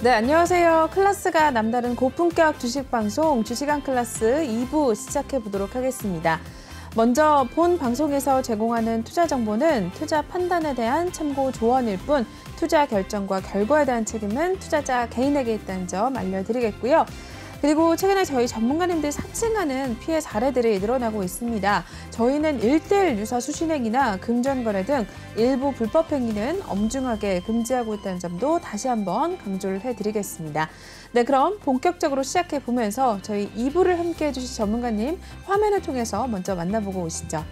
네, 안녕하세요. 클래스가 남다른 고품격 주식 방송 주식왕 클래스 2부 시작해 보도록 하겠습니다. 먼저 본 방송에서 제공하는 투자 정보는 투자 판단에 대한 참고 조언일 뿐 투자 결정과 결과에 대한 책임은 투자자 개인에게 있다는 점 알려드리겠고요. 그리고 최근에 저희 전문가님들이 사칭하는 피해 사례들이 늘어나고 있습니다. 저희는 1:1 유사 수신행위나 금전거래 등 일부 불법 행위는 엄중하게 금지하고 있다는 점도 다시 한번 강조를 해드리겠습니다. 네, 그럼 본격적으로 시작해 보면서 저희 2부를 함께해 주실 전문가님 화면을 통해서 먼저 만나보고 오시죠.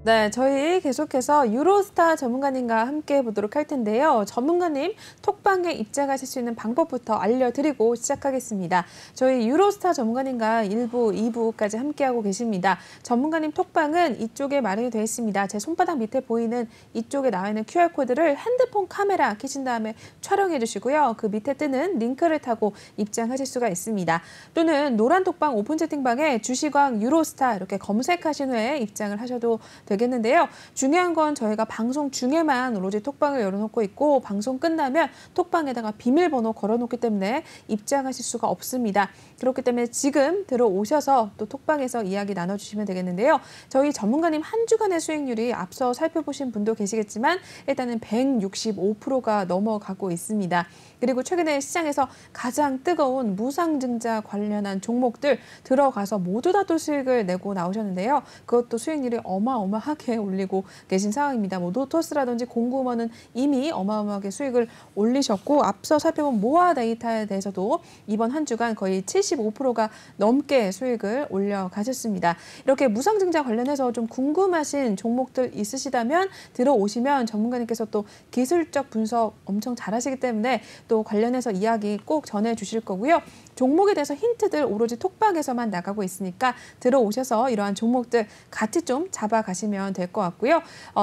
네, 저희 계속해서 유로스타 전문가님과 함께 해보도록 할 텐데요. 전문가님 톡방에 입장하실 수 있는 방법부터 알려드리고 시작하겠습니다. 저희 유로스타 전문가님과 1부, 2부까지 함께하고 계십니다. 전문가님 톡방은 이쪽에 마련이 되어 있습니다. 제 손바닥 밑에 보이는 이쪽에 나와 있는 QR코드를 핸드폰 카메라 켜신 다음에 촬영해 주시고요. 그 밑에 뜨는 링크를 타고 입장하실 수가 있습니다. 또는 노란 톡방 오픈 채팅방에 주식왕 유로스타 이렇게 검색하신 후에 입장을 하셔도 되겠는데요. 중요한 건 저희가 방송 중에만 오로지 톡방을 열어놓고 있고 방송 끝나면 톡방에다가 비밀번호 걸어놓기 때문에 입장하실 수가 없습니다. 그렇기 때문에 지금 들어오셔서 또 톡방에서 이야기 나눠주시면 되겠는데요. 저희 전문가님 한 주간의 수익률이 앞서 살펴보신 분도 계시겠지만 일단은 165%가 넘어가고 있습니다. 그리고 최근에 시장에서 가장 뜨거운 무상증자 관련한 종목들 들어가서 모두 다 또 수익을 내고 나오셨는데요. 그것도 수익률이 어마어마하게 올리고 계신 상황입니다. 뭐 노토스라든지 공구먼은 이미 어마어마하게 수익을 올리셨고 앞서 살펴본 모아 데이터에 대해서도 이번 한 주간 거의 75%가 넘게 수익을 올려가셨습니다. 이렇게 무상증자 관련해서 좀 궁금하신 종목들 있으시다면 들어오시면 전문가님께서 또 기술적 분석 엄청 잘하시기 때문에 또 관련해서 이야기 꼭 전해주실 거고요. 종목에 대해서 힌트들 오로지 톡방에서만 나가고 있으니까 들어오셔서 이러한 종목들 같이 좀 잡아가시면 될 것 같고요.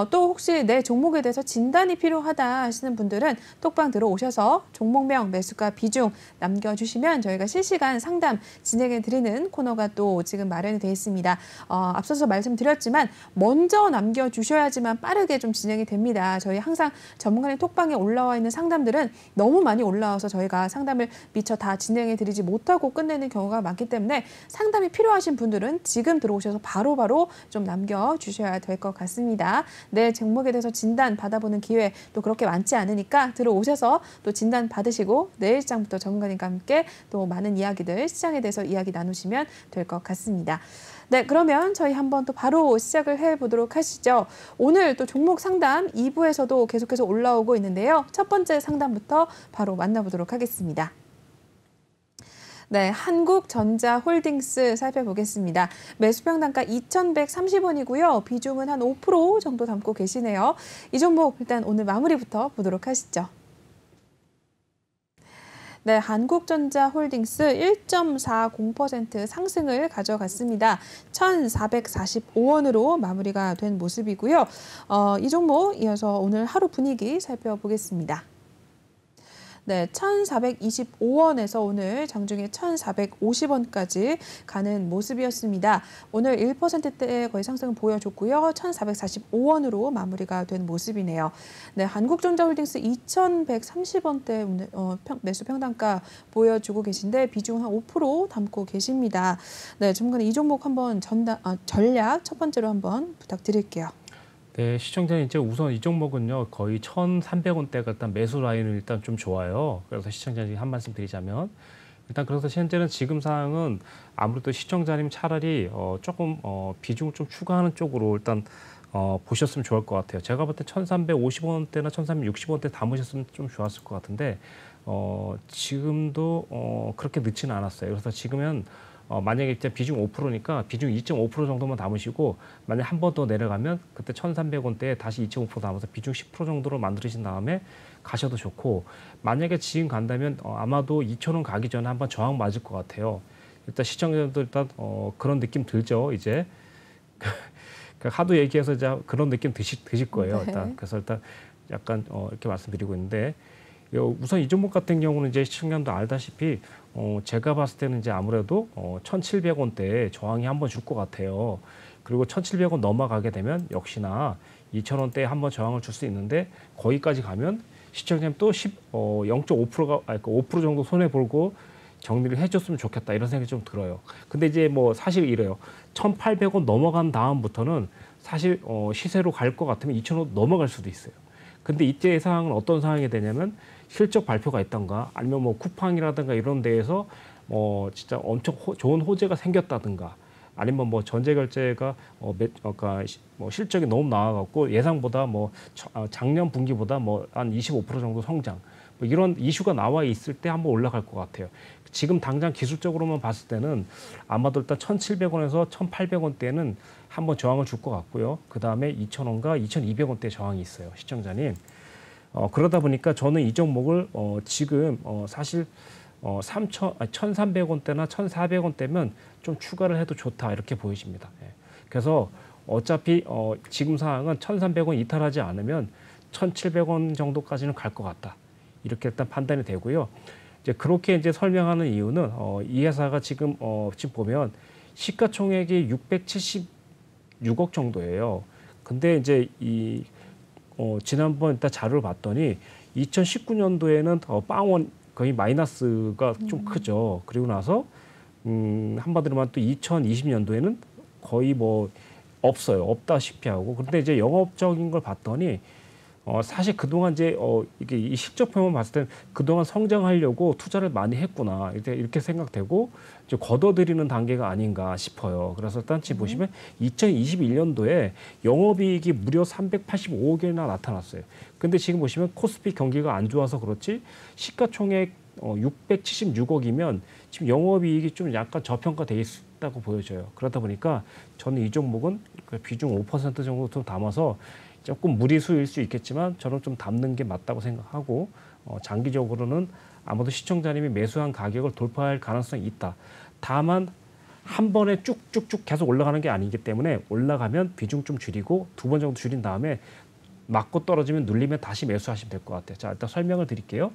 또 혹시 내 종목에 대해서 진단이 필요하다 하시는 분들은 톡방 들어오셔서 종목명, 매수가, 비중 남겨주시면 저희가 실시간 상담 진행해드리는 코너가 또 지금 마련이 되어 있습니다. 앞서서 말씀드렸지만 먼저 남겨주셔야지만 빠르게 좀 진행이 됩니다. 저희 항상 전문가님 톡방에 올라와 있는 상담들은 너무 많이 올라와서 저희가 상담을 미처 다 진행해드리지 못하고 끝내는 경우가 많기 때문에 상담이 필요하신 분들은 지금 들어오셔서 바로바로 좀 남겨주셔야 될 것 같습니다. 내 종목에 대해서 진단 받아보는 기회 또 그렇게 많지 않으니까 들어오셔서 또 진단 받으시고 내일 시장부터 전문가님과 함께 또 많은 이야기들 시장에 대해서 이야기 나누시면 될 것 같습니다. 네, 그러면 저희 한번 또 바로 시작을 해보도록 하시죠. 오늘 또 종목 상담 2부에서도 계속해서 올라오고 있는데요. 첫 번째 상담부터 바로 만나보도록 하겠습니다. 네, 한국전자홀딩스 살펴보겠습니다. 매수평단가 2,130원이고요. 비중은 한 5% 정도 담고 계시네요. 이 종목 일단 오늘 마무리부터 보도록 하시죠. 네, 한국전자홀딩스 1.40% 상승을 가져갔습니다. 1,445원으로 마무리가 된 모습이고요. 이 종목 이어서 오늘 하루 분위기 살펴보겠습니다. 네, 1,425원에서 오늘 장중에 1,450원까지 가는 모습이었습니다. 오늘 1%대 거의 상승을 보여줬고요. 1,445원으로 마무리가 된 모습이네요. 네, 한국전자홀딩스 2,130원대 오늘 매수 평단가 보여주고 계신데 비중 한 5% 담고 계십니다. 네, 전문가님 이 종목 한번 전략 첫 번째로 한번 부탁드릴게요. 네, 시청자님 이제 우선 이 종목은요 거의 1,300원대가 일단 매수 라인은 일단 좀 좋아요. 그래서 시청자님 한 말씀 드리자면 일단 그래서 현재는 지금 상황은 아무래도 시청자님 차라리 조금 비중을 좀 추가하는 쪽으로 일단 보셨으면 좋을 것 같아요. 제가 볼 때 1,350원대나 1,360원대 담으셨으면 좀 좋았을 것 같은데 지금도 그렇게 늦지는 않았어요. 그래서 지금은 만약에 이제 비중 5%니까 비중 2.5% 정도만 담으시고 만약 한 번 더 내려가면 그때 1,300원대에 다시 2.5% 담아서 비중 10% 정도로 만드신 다음에 가셔도 좋고 만약에 지금 간다면 아마도 2,000원 가기 전에 한번 저항 맞을 것 같아요. 일단 시청자들 일단 그런 느낌 들죠. 이제 하도 얘기해서 이제 그런 느낌 드실 거예요. 네. 일단 그래서 일단 약간 이렇게 말씀드리고 있는데 우선 이 종목 같은 경우는 이제 시청자도 알다시피 제가 봤을 때는 이제 아무래도 1,700원대에 저항이 한번 줄 것 같아요. 그리고 1,700원 넘어가게 되면 역시나 2,000원대에 한번 저항을 줄 수 있는데 거기까지 가면 시청자님 또 0.5%가 아니 5% 정도 손해 보고 정리를 해줬으면 좋겠다 이런 생각이 좀 들어요. 근데 이제 뭐 사실 이래요. 1,800원 넘어간 다음부터는 사실 시세로 갈 것 같으면 2,000원 넘어갈 수도 있어요. 근데 이때 상황은 어떤 상황이 되냐면 실적 발표가 있던가 아니면 뭐 쿠팡이라든가 이런 데에서 진짜 엄청 좋은 호재가 생겼다든가 아니면 뭐 전세 결제가 그러니까 뭐 실적이 너무 나와갖고 예상보다 작년 분기보다 한 25% 정도 성장 뭐 이런 이슈가 나와 있을 때 한번 올라갈 것 같아요. 지금 당장 기술적으로만 봤을 때는 아마도 일단 1,700원에서 1,800원대는 한번 저항을 줄 것 같고요. 그 다음에 2,000원과 2,200원대 저항이 있어요, 시청자님. 그러다 보니까 저는 이 종목을 지금 사실 1,300원대나 1,400원대면 좀 추가를 해도 좋다 이렇게 보이십니다. 예. 그래서 어차피 지금 상황은 1,300원 이탈하지 않으면 1,700원 정도까지는 갈 것 같다. 이렇게 일단 판단이 되고요. 이제 그렇게 이제 설명하는 이유는 이 회사가 지금 보면 시가총액이 676억 정도예요. 근데 이제 지난번 일단 자료를 봤더니 2019년도에는 빵원 거의 마이너스가 좀 크죠. 그리고 나서 한마디로 말하면 또 2020년도에는 거의 없어요. 없다시피 하고. 근데 이제 영업적인 걸 봤더니 사실 그동안 이제 이게 이 실적표만 봤을 때 그동안 성장하려고 투자를 많이 했구나 이렇게 생각되고 이제 걷어들이는 단계가 아닌가 싶어요. 그래서 일단 지금 보시면 2021년도에 영업이익이 무려 385억이나 나타났어요. 근데 지금 보시면 코스피 경기가 안 좋아서 그렇지 시가총액 676억이면 지금 영업이익이 좀 약간 저평가돼 있다고 보여져요. 그러다 보니까 저는 이 종목은 비중 5% 정도 좀 담아서 조금 무리수일 수 있겠지만 저는 좀 담는 게 맞다고 생각하고 장기적으로는 아마도 시청자님이 매수한 가격을 돌파할 가능성이 있다. 다만 한 번에 쭉쭉쭉 계속 올라가는 게 아니기 때문에 올라가면 비중 좀 줄이고 두 번 정도 줄인 다음에 맞고 떨어지면 눌리면 다시 매수하시면 될 것 같아요. 자, 일단 설명을 드릴게요.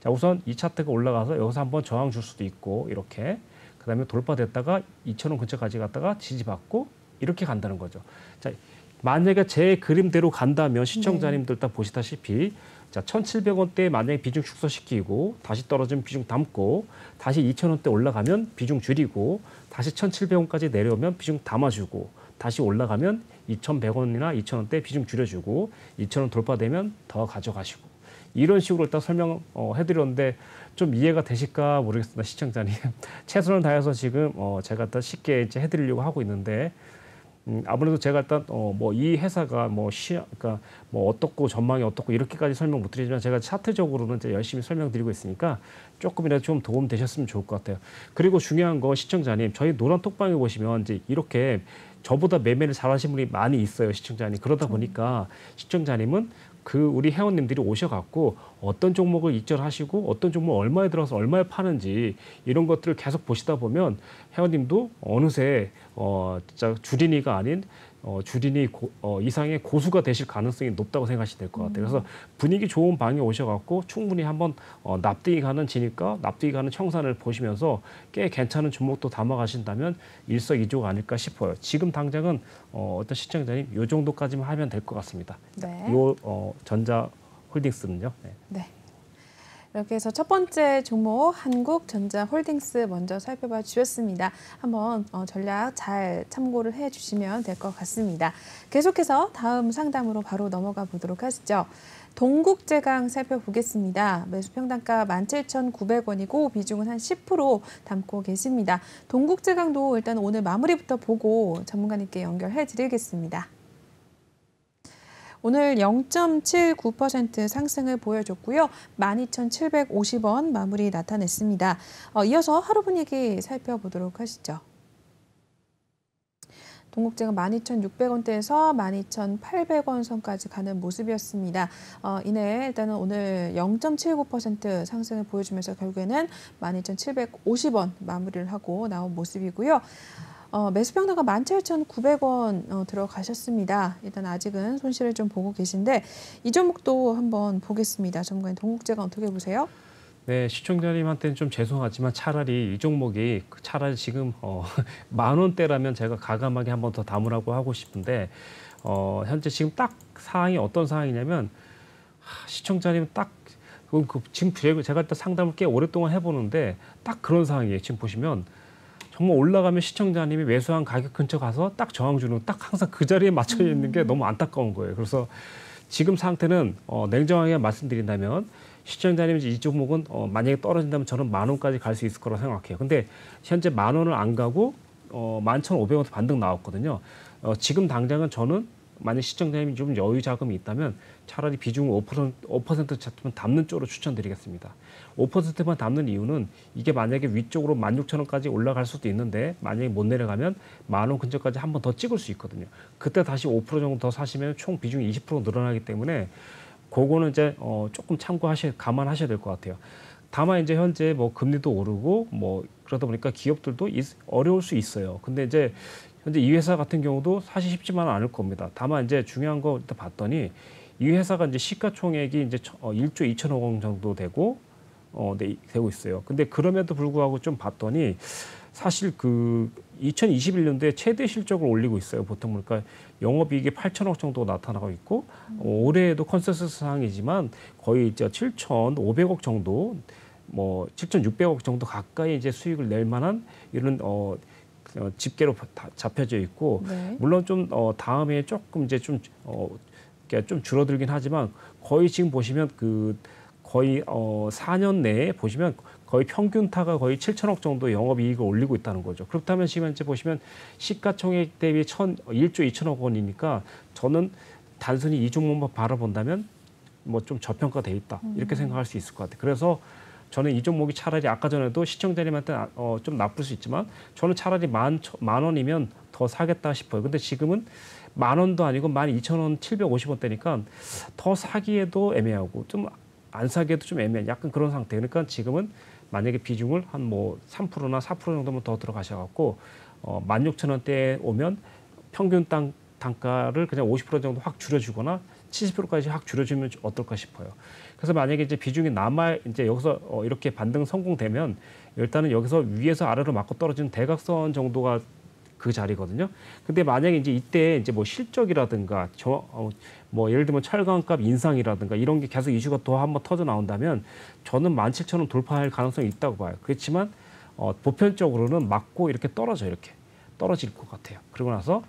자, 우선 이 차트가 올라가서 여기서 한번 저항 줄 수도 있고 이렇게 그다음에 돌파됐다가 2,000원 근처까지 갔다가 지지받고 이렇게 간다는 거죠. 자, 만약에 제 그림대로 간다면 시청자님들 다 보시다시피 자 1,700원대에 만약에 비중 축소시키고 다시 떨어지면 비중 담고 다시 2,000원대 올라가면 비중 줄이고 다시 1,700원까지 내려오면 비중 담아주고 다시 올라가면 2,100원이나 2,000원대 비중 줄여주고 2,000원 돌파되면 더 가져가시고 이런 식으로 일단 설명해드렸는데 좀 이해가 되실까 모르겠습니다, 시청자님. 최선을 다해서 지금 제가 일단 쉽게 이제 해드리려고 하고 있는데 아무래도 제가 일단 이 회사가 그러니까 어떻고 전망이 어떻고 이렇게까지 설명 못 드리지만 제가 차트적으로는 이제 열심히 설명드리고 있으니까 조금이라도 좀 도움 되셨으면 좋을 것 같아요. 그리고 중요한 거 시청자님, 저희 노란 톡방에 보시면 이제 이렇게 저보다 매매를 잘하시는 분이 많이 있어요, 시청자님. 그러다 보니까 시청자님은 우리 회원님들이 오셔갖고 어떤 종목을 입절하시고 어떤 종목 얼마에 들어서 얼마에 파는지 이런 것들을 계속 보시다 보면 회원님도 어느새 진짜 주린이가 아닌 주린이 이상의 고수가 되실 가능성이 높다고 생각하시면 될 것 같아요. 그래서 분위기 좋은 방에 오셔갖고 충분히 한번 납득이 가는 지니까 납득이 가는 청산을 보시면서 꽤 괜찮은 종목도 담아가신다면 일석이조가 아닐까 싶어요. 지금 당장은 어떤 시청자님 이 정도까지만 하면 될 것 같습니다. 네. 요 전자홀딩스는요. 네. 네. 이렇게 해서 첫 번째 종목 한국전자홀딩스 먼저 살펴봐 주셨습니다. 한번 전략 잘 참고를 해주시면 될 것 같습니다. 계속해서 다음 상담으로 바로 넘어가 보도록 하시죠. 동국제강 살펴보겠습니다. 매수 평단가 17,900원이고 비중은 한 10% 담고 계십니다. 동국제강도 일단 오늘 마무리부터 보고 전문가님께 연결해 드리겠습니다. 오늘 0.79% 상승을 보여줬고요. 12,750원 마무리 나타냈습니다. 이어서 하루 분위기 살펴보도록 하시죠. 동국제가 12,600원대에서 12,800원 선까지 가는 모습이었습니다. 이내 일단은 오늘 0.79% 상승을 보여주면서 결국에는 12,750원 마무리를 하고 나온 모습이고요. 매수 평가가 17,900원 들어가셨습니다. 일단 아직은 손실을 좀 보고 계신데 이 종목도 한번 보겠습니다. 전문가님 동국제가 어떻게 보세요? 네, 시청자님한테는 좀 죄송하지만 차라리 이 종목이 차라리 지금 10,000원대라면 제가 가감하게 한번 더 담으라고 하고 싶은데 현재 지금 딱 상황이 어떤 상황이냐면 시청자님 딱 지금 제가 일단 상담을 꽤 오랫동안 해보는데 딱 그런 상황이에요. 지금 보시면 정말 올라가면 시청자님이 매수한 가격 근처 가서 딱 저항 주는 딱 항상 그 자리에 맞춰 있는 게 너무 안타까운 거예요. 그래서 지금 상태는 냉정하게 말씀드린다면 시청자님 이 종목은 만약에 떨어진다면 저는 10,000원까지 갈 수 있을 거라고 생각해요. 근데 현재 10,000원을 안 가고 11,500원 반등 나왔거든요. 지금 당장은 저는 만약 시청자님이 좀 여유 자금이 있다면 차라리 비중 5% 잡으면 담는 쪽으로 추천드리겠습니다. 5%만 담는 이유는 이게 만약에 위쪽으로 16,000원까지 올라갈 수도 있는데 만약에 못 내려가면 10,000원 근처까지 한 번 더 찍을 수 있거든요. 그때 다시 5% 정도 더 사시면 총 비중이 20% 늘어나기 때문에 그거는 이제 조금 감안하셔야 될 것 같아요. 다만 이제 현재 뭐 금리도 오르고 뭐 그러다 보니까 기업들도 어려울 수 있어요. 근데 이제 현재 이 회사 같은 경우도 사실 쉽지만은 않을 겁니다. 다만 이제 중요한 거 일단 봤더니 이 회사가 이제 시가총액이 이제 1조 2천억 원 정도 되고 되고 있어요. 근데 그럼에도 불구하고 좀 봤더니 사실 그 2021년도에 최대 실적을 올리고 있어요. 보통 보니까 영업이익이 8천억 정도 나타나고 있고 올해에도 컨센서스 상이지만 거의 이제 7,500억 정도, 뭐 7,600억 정도 가까이 이제 수익을 낼 만한 이런 집계로 잡혀져 있고 네. 물론 좀 다음에 조금 이제 좀 줄어들긴 하지만 거의 지금 보시면 그 거의 4년 내에 보시면 거의 평균타가 거의 7천억 정도 영업이익을 올리고 있다는 거죠. 그렇다면 지금 현재 보시면 시가총액 대비 1조 2천억 원이니까 저는 단순히 이 종목만 바라본다면 뭐 좀 저평가돼 있다 이렇게 생각할 수 있을 것 같아요. 그래서 저는 이 종목이 차라리 아까 전에도 시청자님한테 좀 나쁠 수 있지만 저는 차라리 10,000원이면 더 사겠다 싶어요. 근데 지금은 10,000원도 아니고 12,000원 750원대니까 더 사기에도 애매하고 좀 안 사기에도 좀 애매한 약간 그런 상태. 그러니까 지금은 만약에 비중을 한 뭐 3%나 4% 정도면 더 들어가셔갖고 16,000원대에 오면 평균 단가를 그냥 50% 정도 확 줄여주거나 70%까지 확 줄여주면 어떨까 싶어요. 그래서 만약에 이제 비중이 이제 여기서 이렇게 반등 성공되면 일단은 여기서 위에서 아래로 맞고 떨어지는 대각선 정도가 그 자리거든요. 근데 만약에 이제 이때 이제 뭐 실적이라든가 뭐 예를 들면 철강값 인상이라든가 이런 게 계속 이슈가 더 한번 터져 나온다면 저는 17,000원 돌파할 가능성이 있다고 봐요. 그렇지만 보편적으로는 맞고 이렇게 떨어질 것 같아요. 그러고 나서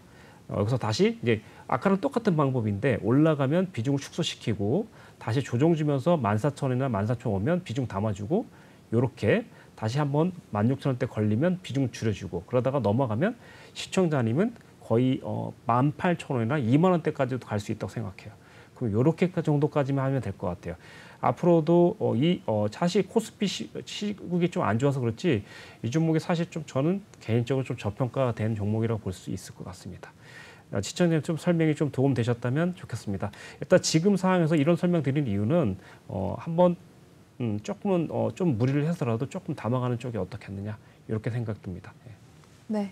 여기서 다시 이제 아까랑 똑같은 방법인데 올라가면 비중을 축소시키고 다시 조정 주면서 14,000원이나 14,000원 오면 비중 담아주고 요렇게 다시 한번 16,000원대 걸리면 비중 줄여주고 그러다가 넘어가면 시청자님은 거의 18,000원이나 20,000원대까지도 갈 수 있다고 생각해요. 그럼 요렇게 정도까지만 하면 될 것 같아요. 앞으로도 사실 코스피 시국이 좀 안 좋아서 그렇지 이 종목이 사실 좀 저는 개인적으로 좀 저평가된 종목이라고 볼 수 있을 것 같습니다. 시청자님 좀 설명이 좀 도움 되셨다면 좋겠습니다. 일단 지금 상황에서 이런 설명 드린 이유는 한번 조금은 좀 무리를 해서라도 조금 담아가는 쪽이 어떻겠느냐 이렇게 생각됩니다. 네.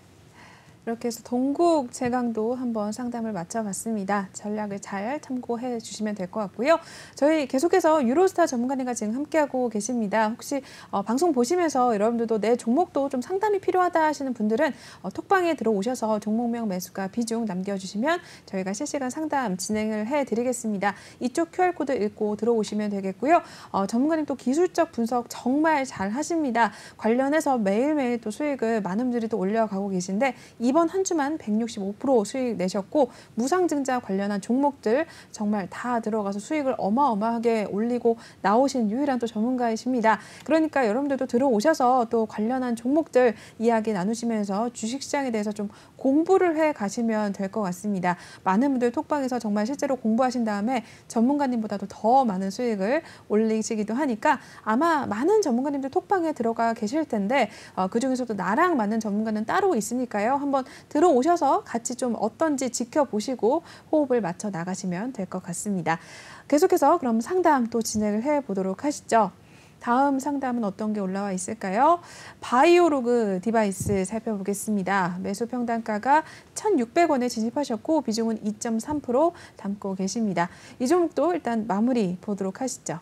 이렇게 해서 동국 제강도 한번 상담을 마쳐봤습니다. 전략을 잘 참고해 주시면 될 것 같고요. 저희 계속해서 유로스타 전문가님과 지금 함께하고 계십니다. 혹시 방송 보시면서 여러분들도 내 종목도 좀 상담이 필요하다 하시는 분들은 톡방에 들어오셔서 종목명 매수가 비중 남겨주시면 저희가 실시간 상담 진행을 해드리겠습니다. 이쪽 QR코드 읽고 들어오시면 되겠고요. 전문가님 또 기술적 분석 정말 잘 하십니다. 관련해서 매일매일 또 수익을 많은 분들이 또 올려가고 계신데 이번 이번 한 주만 165% 수익 내셨고 무상증자 관련한 종목들 정말 다 들어가서 수익을 어마어마하게 올리고 나오신 유일한 또 전문가이십니다. 그러니까 여러분들도 들어오셔서 또 관련한 종목들 이야기 나누시면서 주식시장에 대해서 좀 공부를 해 가시면 될 것 같습니다. 많은 분들 톡방에서 정말 실제로 공부하신 다음에 전문가님보다도 더 많은 수익을 올리시기도 하니까 아마 많은 전문가님들 톡방에 들어가 계실 텐데 그중에서도 나랑 맞는 전문가는 따로 있으니까요. 한번 들어오셔서 같이 좀 어떤지 지켜보시고 호흡을 맞춰 나가시면 될 것 같습니다. 계속해서 그럼 상담 또 진행을 해보도록 하시죠. 다음 상담은 어떤 게 올라와 있을까요? 바이오로그 디바이스 살펴보겠습니다. 매수 평단가가 1,600원에 진입하셨고 비중은 2.3% 담고 계십니다. 이 종목도 일단 마무리 보도록 하시죠.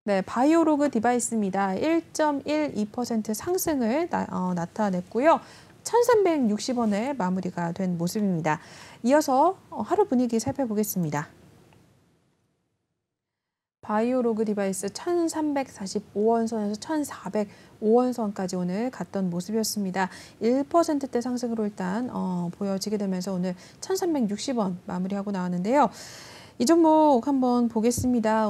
네, 바이오로그 디바이스입니다. 1.12% 상승을 나타냈고요. 1,360원에 마무리가 된 모습입니다. 이어서 하루 분위기 살펴보겠습니다. 바이오로그 디바이스 1,345원 선에서 1,405원 선까지 오늘 갔던 모습이었습니다. 1%대 상승으로 일단 보여지게 되면서 오늘 1,360원 마무리하고 나왔는데요. 이 종목 한번 보겠습니다.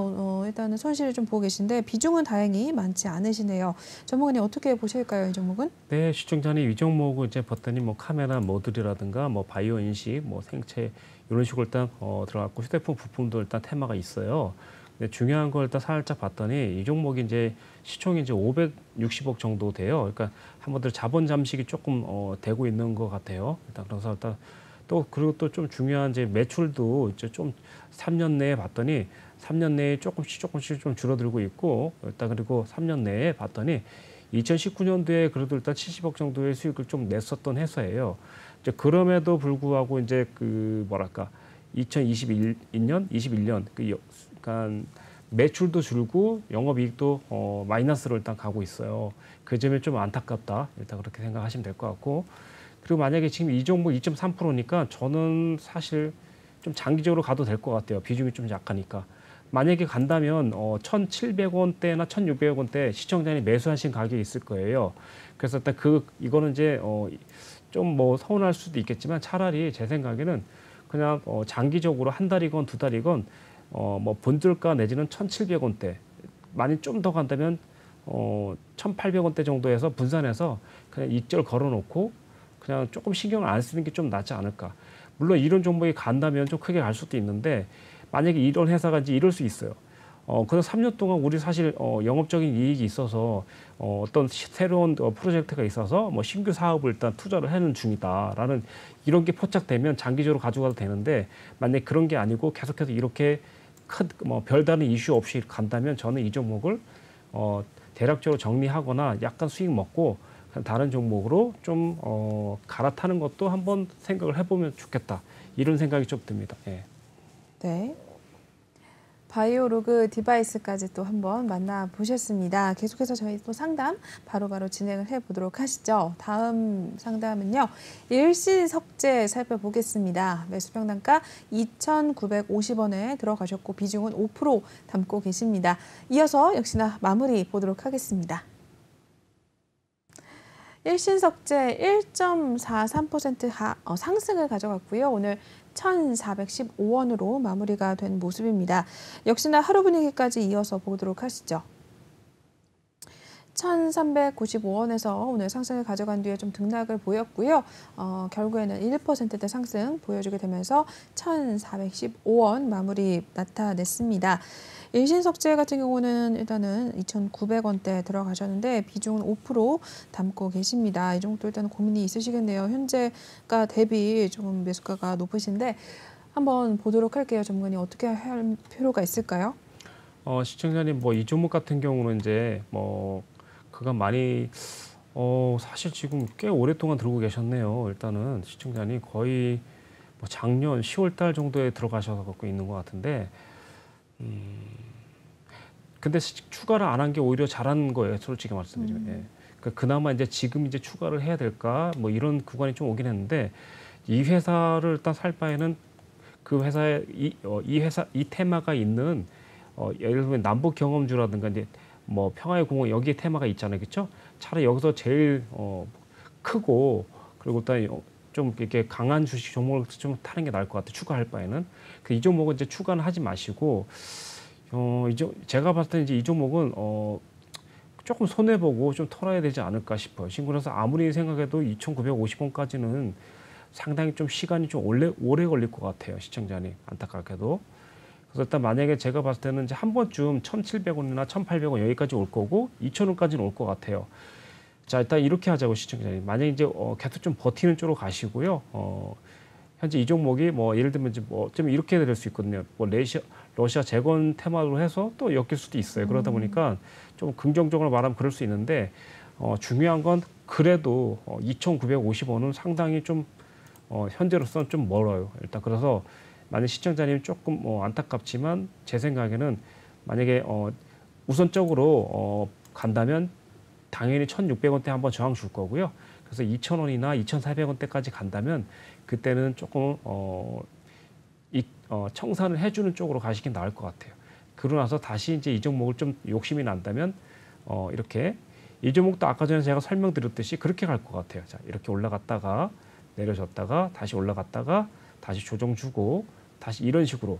일단은 손실을 좀 보고 계신데 비중은 다행히 많지 않으시네요. 전문가님 어떻게 보실까요, 이 종목은? 네, 시청자님 이 종목을 이제 봤더니 뭐 카메라 모듈이라든가 뭐 바이오 인식, 뭐 생체 이런 식으로 일단 들어갔고 휴대폰 부품도 일단 테마가 있어요. 근데 중요한 걸 일단 살짝 봤더니 이 종목이 이제 시총이 이제 560억 정도 돼요. 그러니까 한번들 자본 잠식이 조금 되고 있는 것 같아요. 일단 그래서 일단 또 그리고 또 좀 중요한 이제 매출도 이제 좀 3년 내에 봤더니 3년 내에 조금씩 좀 줄어들고 있고 일단 그리고 3년 내에 봤더니 2019년도에 그래도 일단 70억 정도의 수익을 좀 냈었던 회사예요. 이제 그럼에도 불구하고 이제 그 뭐랄까 2021년, 21년 그러니까 매출도 줄고 영업이익도 마이너스로 일단 가고 있어요. 그 점이 좀 안타깝다. 일단 그렇게 생각하시면 될 것 같고 그리고 만약에 지금 이 종목 2.3%니까 저는 사실 좀 장기적으로 가도 될 것 같아요. 비중이 좀 약하니까. 만약에 간다면 1,700원대나 1,600원대 시청자님 매수하신 가격이 있을 거예요. 그래서 일단 이거는 이제 좀 뭐 서운할 수도 있겠지만 차라리 제 생각에는 그냥 장기적으로 한 달이건 두 달이건 뭐 본들가 내지는 1,700원대 만약 좀 더 간다면 1,800원대 정도에서 분산해서 그냥 익절 걸어놓고 그냥 조금 신경을 안 쓰는 게 좀 낫지 않을까. 물론 이런 종목이 간다면 좀 크게 갈 수도 있는데 만약에 이런 회사가 이제 이럴 수 있어요. 그래서 3년 동안 우리 사실 영업적인 이익이 있어서 어떤 새로운 프로젝트가 있어서 뭐 신규 사업을 일단 투자를 하는 중이다라는 이런 게 포착되면 장기적으로 가져가도 되는데 만약에 그런 게 아니고 계속해서 이렇게 큰 뭐 별다른 이슈 없이 간다면 저는 이 종목을 대략적으로 정리하거나 약간 수익 먹고 다른 종목으로 좀 갈아타는 것도 한번 생각을 해보면 좋겠다. 이런 생각이 좀 듭니다. 예. 네. 바이오로그 디바이스까지 또 한번 만나보셨습니다. 계속해서 저희 또 상담 바로바로 진행을 해보도록 하시죠. 다음 상담은요. 일신석재 살펴보겠습니다. 매수평단가 2,950원에 들어가셨고 비중은 5% 담고 계십니다. 이어서 역시나 마무리 보도록 하겠습니다. 일신석재 1.43% 상승을 가져갔고요. 오늘 1,415원으로 마무리가 된 모습입니다. 역시나 하루 분위기까지 이어서 보도록 하시죠. 1,395원에서 오늘 상승을 가져간 뒤에 좀 등락을 보였고요. 결국에는 1%대 상승 보여주게 되면서 1,415원 마무리 나타냈습니다. 일신석재 같은 경우는 일단은 2,900원대 들어가셨는데 비중은 5% 담고 계십니다. 이 정도 일단 고민이 있으시겠네요. 현재가 대비 조금 매수가가 높으신데 한번 보도록 할게요. 전문가님 어떻게 할 필요가 있을까요? 시청자님 뭐 이 종목 같은 경우는 이제 뭐 그간 많이 사실 지금 꽤 오랫동안 들고 계셨네요. 일단은 시청자님 거의 뭐 작년 10월 달 정도에 들어가셔서 갖고 있는 것 같은데 근데 추가를 안 한 게 오히려 잘한 거예요. 솔직히 말씀드리면. 예. 그러니까 그나마 이제 지금 이제 추가를 해야 될까 뭐 이런 구간이 좀 오긴 했는데 이 회사를 일단 살 바에는 그 회사에 이 테마가 있는 예를 들면 남북 경험주라든가 이제 뭐 평화의 공원 여기에 테마가 있잖아요, 그렇죠? 차라리 여기서 제일 크고 그리고 또 좀 이렇게 강한 주식 종목을 좀 타는 게 나을 것 같아요. 추가할 바에는. 이 종목은 이제 추가는 하지 마시고 제가 봤을 때 이제 이 종목은 조금 손해 보고 좀 털어야 되지 않을까 싶어요. 그래서 아무리 생각해도 2,950원까지는 상당히 좀 시간이 좀 오래 걸릴 것 같아요. 시청자님 안타깝게도. 그래서 일단 만약에 제가 봤을 때는 이제 한 번쯤 1,700원이나 1,800원 여기까지 올 거고 2,000원까지는 올 것 같아요. 자, 일단 이렇게 하자고 시청자님. 만약에 이제 계속 좀 버티는 쪽으로 가시고요. 현재 이 종목이 뭐 예를 들면 이제 좀 이렇게 될 수 있거든요. 러시아 재건 테마로 해서 또 엮일 수도 있어요. 그러다 보니까 좀 긍정적으로 말하면 그럴 수 있는데 중요한 건 그래도 2,950원은 상당히 좀 현재로서는 좀 멀어요. 일단 그래서 만약 시청자님 조금 안타깝지만 제 생각에는 만약에 우선적으로 간다면 당연히 1,600원대 한번 저항 줄 거고요. 그래서 2,000원이나 2,400원대까지 간다면 그때는 조금 청산을 해주는 쪽으로 가시긴 나을 것 같아요. 그러고 나서 다시 이제 이 종목을 좀 욕심이 난다면 이렇게 이 종목도 아까 전에 제가 설명드렸듯이 그렇게 갈 것 같아요. 자, 이렇게 올라갔다가 내려졌다가 다시 올라갔다가 다시 조정 주고 다시 이런 식으로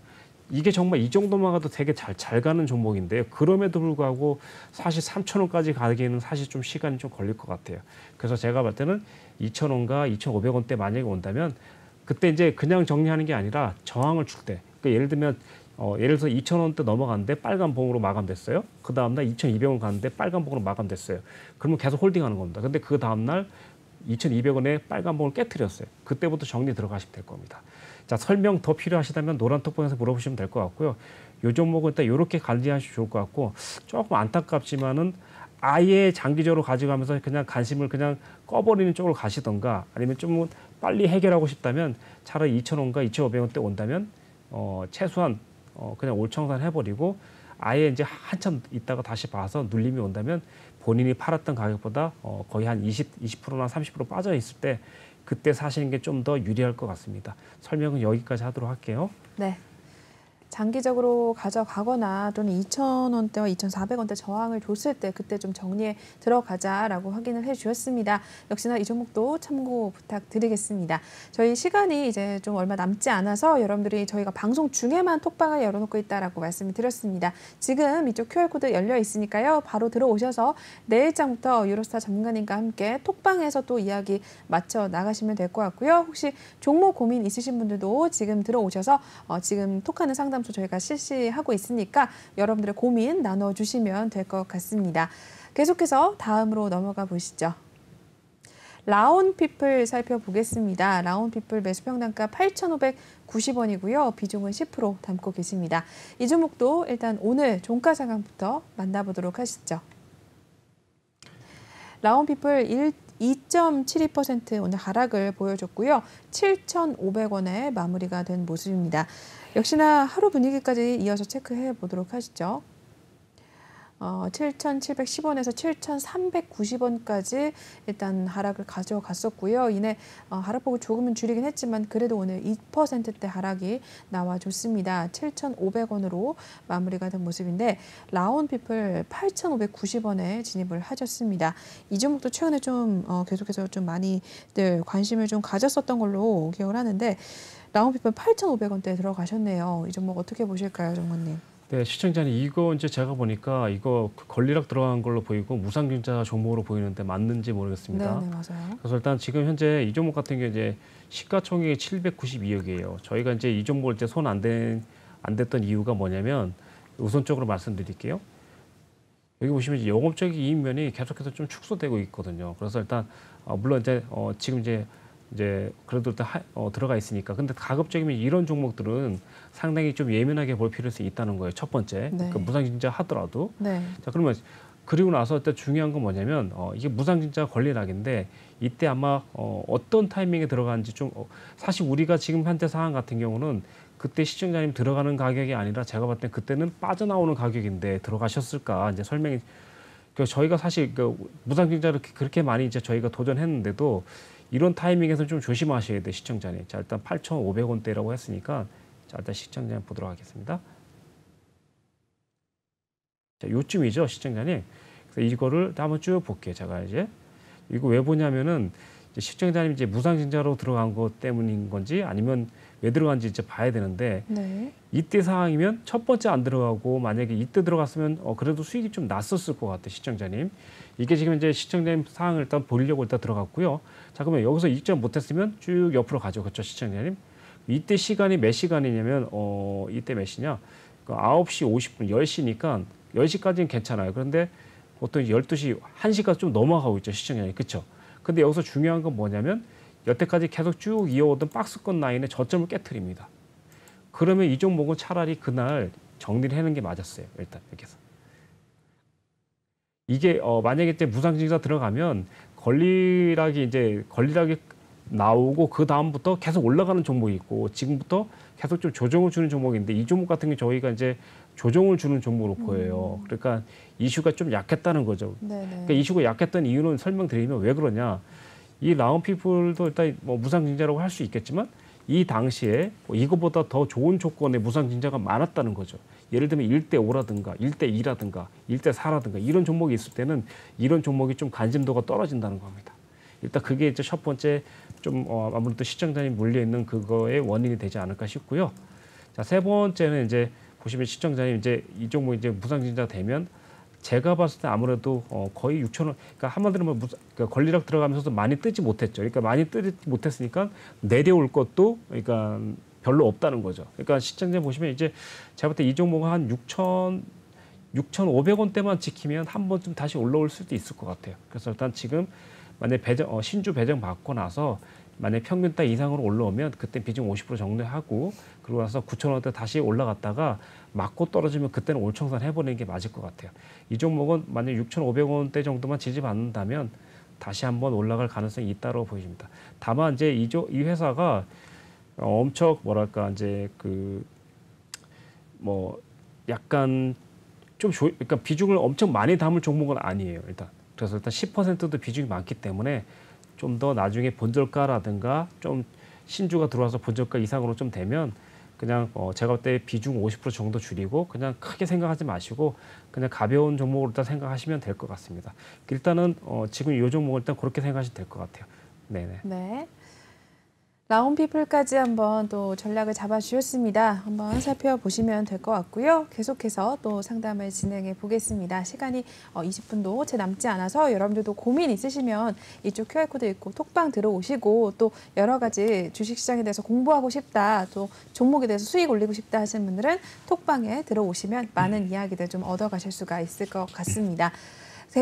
이게 정말 이 정도만 가도 되게 잘 가는 종목인데요. 그럼에도 불구하고 사실 3,000원까지 가기에는 사실 좀 시간이 좀 걸릴 것 같아요. 그래서 제가 볼 때는 2,000원과 2,500원대 만약에 온다면 그때 이제 그냥 정리하는 게 아니라 저항을 줄 때. 그러니까 예를 들면 예를 들어서 2,000원대 넘어갔는데 빨간 봉으로 마감됐어요. 그 다음날 2,200원 갔는데 빨간 봉으로 마감됐어요. 그러면 계속 홀딩하는 겁니다. 근데 그 다음날 2,200원에 빨간 봉을 깨트렸어요. 그때부터 정리 들어가시면 될 겁니다. 자, 설명 더 필요하시다면 노란톡방에서 물어보시면 될 것 같고요. 이 종목은 일단 이렇게 관리하시면 좋을 것 같고 조금 안타깝지만은 아예 장기적으로 가져가면서 그냥 관심을 그냥 꺼버리는 쪽으로 가시던가 아니면 좀 빨리 해결하고 싶다면 차라리 2,000원과 2,500원대 온다면 최소한 그냥 올청산 해버리고 아예 이제 한참 있다가 다시 봐서 눌림이 온다면 본인이 팔았던 가격보다 거의 한 20%나 30% 빠져 있을 때 그때 사시는 게 좀 더 유리할 것 같습니다. 설명은 여기까지 하도록 할게요. 네. 장기적으로 가져가거나 또는 2,000원대와 2,400원대 저항을 줬을 때 그때 좀 정리에 들어가자라고 확인을 해주셨습니다. 역시나 이 종목도 참고 부탁드리겠습니다. 저희 시간이 이제 좀 얼마 남지 않아서 여러분들이 저희가 방송 중에만 톡방을 열어놓고 있다라고 말씀을 드렸습니다. 지금 이쪽 QR코드 열려 있으니까요. 바로 들어오셔서 내일장부터 유로스타 전문가님과 함께 톡방에서 또 이야기 맞춰 나가시면 될 것 같고요. 혹시 종목 고민 있으신 분들도 지금 들어오셔서 지금 톡하는 상담 저희가 실시하고 있으니까 여러분들의 고민 나눠주시면 될 것 같습니다. 계속해서 다음으로 넘어가 보시죠. 라온피플 살펴보겠습니다. 라온피플 매수평단가 8,590원이고요. 비중은 10% 담고 계십니다. 이 종목도 일단 오늘 종가 상황부터 만나보도록 하시죠. 라온피플 2.72% 오늘 하락을 보여줬고요. 7,500원에 마무리가 된 모습입니다. 역시나 하루 분위기까지 이어서 체크해 보도록 하시죠. 7,710원에서 7,390원까지 일단 하락을 가져갔었고요. 이내 하락폭을 조금은 줄이긴 했지만 그래도 오늘 2%대 하락이 나와줬습니다. 7,500원으로 마무리가 된 모습인데 라온피플 8,590원에 진입을 하셨습니다. 이 종목도 최근에 좀 계속해서 좀 많이들 관심을 좀 가졌었던 걸로 기억을 하는데 라온피플 8,500원대에 들어가셨네요. 이 종목 어떻게 보실까요, 정모님? 네, 시청자님 이거 이제 제가 보니까 이거 권리락 들어간 걸로 보이고 무상증자 종목으로 보이는데 맞는지 모르겠습니다. 네, 맞아요. 그래서 일단 지금 현재 이 종목 같은 경우 이제 시가총액이 792억이에요. 저희가 이제 이 종목을 이제 손 안 됐던 이유가 뭐냐면 우선적으로 말씀드릴게요. 여기 보시면 이제 영업적인 이익면이 계속해서 좀 축소되고 있거든요. 그래서 일단 물론 이제 지금 이제 그래도 일단 들어가 있으니까. 근데 가급적이면 이런 종목들은 상당히 좀 예민하게 볼 필요성이 있다는 거예요. 첫 번째. 네. 그러니까 무상증자 하더라도. 네. 자, 그러면 그리고 나서 일단 중요한 건 뭐냐면 이게 무상증자 권리락인데 이때 아마 어떤 타이밍에 들어가는지 좀 사실 우리가 지금 현재 상황 같은 경우는 그때 시청자님 들어가는 가격이 아니라 제가 봤을 때 그때는 빠져나오는 가격인데 들어가셨을까 이제 설명이. 그래서 저희가 사실 그 무상증자를 그렇게 많이 이제 저희가 도전했는데도 이런 타이밍에서 좀 조심하셔야 돼, 시청자님. 자, 일단 8,500원대라고 했으니까 자, 일단 시청자님 보도록 하겠습니다. 자, 요쯤이죠, 시청자님. 그래서 이거를 한번 쭉 볼게요. 제가 이제 이거 왜 보냐면은 이제 시청자님 이제 무상증자로 들어간 것 때문인 건지 아니면 왜 들어간지 이제 봐야 되는데 네. 이때 상황이면 첫 번째 안 들어가고 만약에 이때 들어갔으면 그래도 수익이 좀 났었을 것 같아요, 시청자님. 이게 지금 이제 시청자님 상황을 일단 보려고 일단 들어갔고요. 자, 그러면 여기서 입장 못했으면 쭉 옆으로 가죠, 그렇죠, 시청자님? 이때 시간이 몇 시간이냐면 이때 몇 시냐? 9시 50분, 10시니까 10시까지는 괜찮아요. 그런데 보통 12시, 1시가 좀 넘어가고 있죠, 시청자님. 그렇죠? 근데 여기서 중요한 건 뭐냐면 여태까지 계속 쭉 이어오던 박스권 라인의 저점을 깨트립니다. 그러면 이 종목은 차라리 그날 정리를 해놓은 게 맞았어요. 일단 이렇게 해서. 이게 만약에 이제 무상증자 들어가면 권리락이 나오고 그 다음부터 계속 올라가는 종목이 있고 지금부터 계속 좀 조정을 주는 종목인데 이 종목 같은 게 저희가 이제 조정을 주는 종목으로 보여요. 그러니까 이슈가 좀 약했다는 거죠. 네네. 그러니까 이슈가 약했던 이유는 설명드리면 왜 그러냐. 이 라운피플도 일단 뭐 무상증자라고 할 수 있겠지만 이 당시에 이거보다 더 좋은 조건의 무상증자가 많았다는 거죠. 예를 들면 1대5라든가 1대2라든가 1대4라든가 이런 종목이 있을 때는 이런 종목이 좀 관심도가 떨어진다는 겁니다. 일단 그게 이제 첫 번째 좀 아무래도 시청자님 몰려있는 그거의 원인이 되지 않을까 싶고요. 자, 세 번째는 이제 보시면 시청자님 이제 이 종목 이제 무상증자 되면 제가 봤을 때 아무래도 거의 6천 원, 그러니까 한마디로 뭐 그러니까 권리락 들어가면서도 많이 뜨지 못했죠. 그러니까 많이 뜨지 못했으니까 내려올 것도 그러니까 별로 없다는 거죠. 그러니까 시청자 보시면 이제 제가 볼 때 이 종목은 한 6,500원대만 지키면 한 번쯤 다시 올라올 수도 있을 것 같아요. 그래서 일단 지금 만약 신주 배정 받고 나서 만약 평균가 이상으로 올라오면 그때 비중 50% 정리하고 그러고 나서 9,000원대 다시 올라갔다가 맞고 떨어지면 그때는 올청산 해버리는 게 맞을 것 같아요. 이 종목은 만약 6,500원대 정도만 지지받는다면 다시 한번 올라갈 가능성이 있다고 보여집니다. 다만 이제 이 회사가 엄청 뭐랄까 이제 그 뭐 약간 좀 그러니까 비중을 엄청 많이 담을 종목은 아니에요. 일단 그래서 일단 10%도 비중이 많기 때문에 좀 더 나중에 본절가라든가 좀 신주가 들어와서 본절가 이상으로 좀 되면 그냥 제가 볼 때 비중 50% 정도 줄이고 그냥 크게 생각하지 마시고 그냥 가벼운 종목으로 일단 생각하시면 될 것 같습니다. 일단은 지금 이 종목을 일단 그렇게 생각하시면 될 것 같아요. 네네. 네. 라온피플까지 한번 또 전략을 잡아주셨습니다. 한번 살펴보시면 될 것 같고요. 계속해서 또 상담을 진행해 보겠습니다. 시간이 20분도 채 남지 않아서 여러분들도 고민 있으시면 이쪽 QR코드 읽고 톡방 들어오시고 또 여러 가지 주식시장에 대해서 공부하고 싶다, 또 종목에 대해서 수익 올리고 싶다 하시는 분들은 톡방에 들어오시면 많은 이야기들 좀 얻어가실 수가 있을 것 같습니다.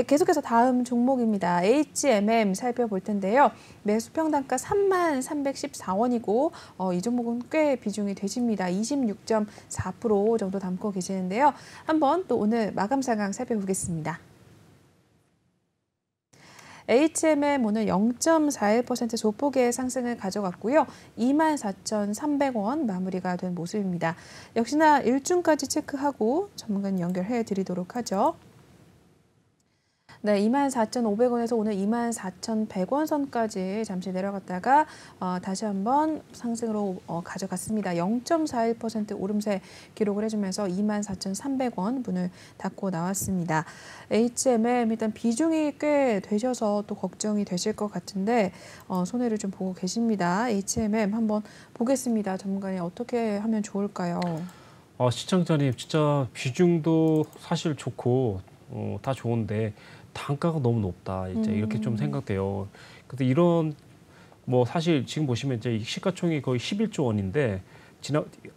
계속해서 다음 종목입니다. HMM 살펴볼 텐데요. 매수평단가 33,314원이고 이 종목은 꽤 비중이 되십니다. 26.4% 정도 담고 계시는데요. 한번 또 오늘 마감 상황 살펴보겠습니다. HMM 오늘 0.41% 소폭의 상승을 가져갔고요. 24,300원 마무리가 된 모습입니다. 역시나 일중까지 체크하고 전문가님 연결해 드리도록 하죠. 네, 24,500원에서 오늘 24,100원 선까지 잠시 내려갔다가 다시 한번 상승으로 가져갔습니다. 0.41% 오름세 기록을 해주면서 24,300원 문을 닫고 나왔습니다. HMM 일단 비중이 꽤 되셔서 또 걱정이 되실 것 같은데 손해를 좀 보고 계십니다. HMM 한번 보겠습니다. 전문가님 어떻게 하면 좋을까요? 시청자님 진짜 비중도 사실 좋고 다 좋은데 단가가 너무 높다. 이제 이렇게 좀 생각돼요. 그래서 이런 뭐 사실 지금 보시면 이제 시가총액이 거의 11조 원인데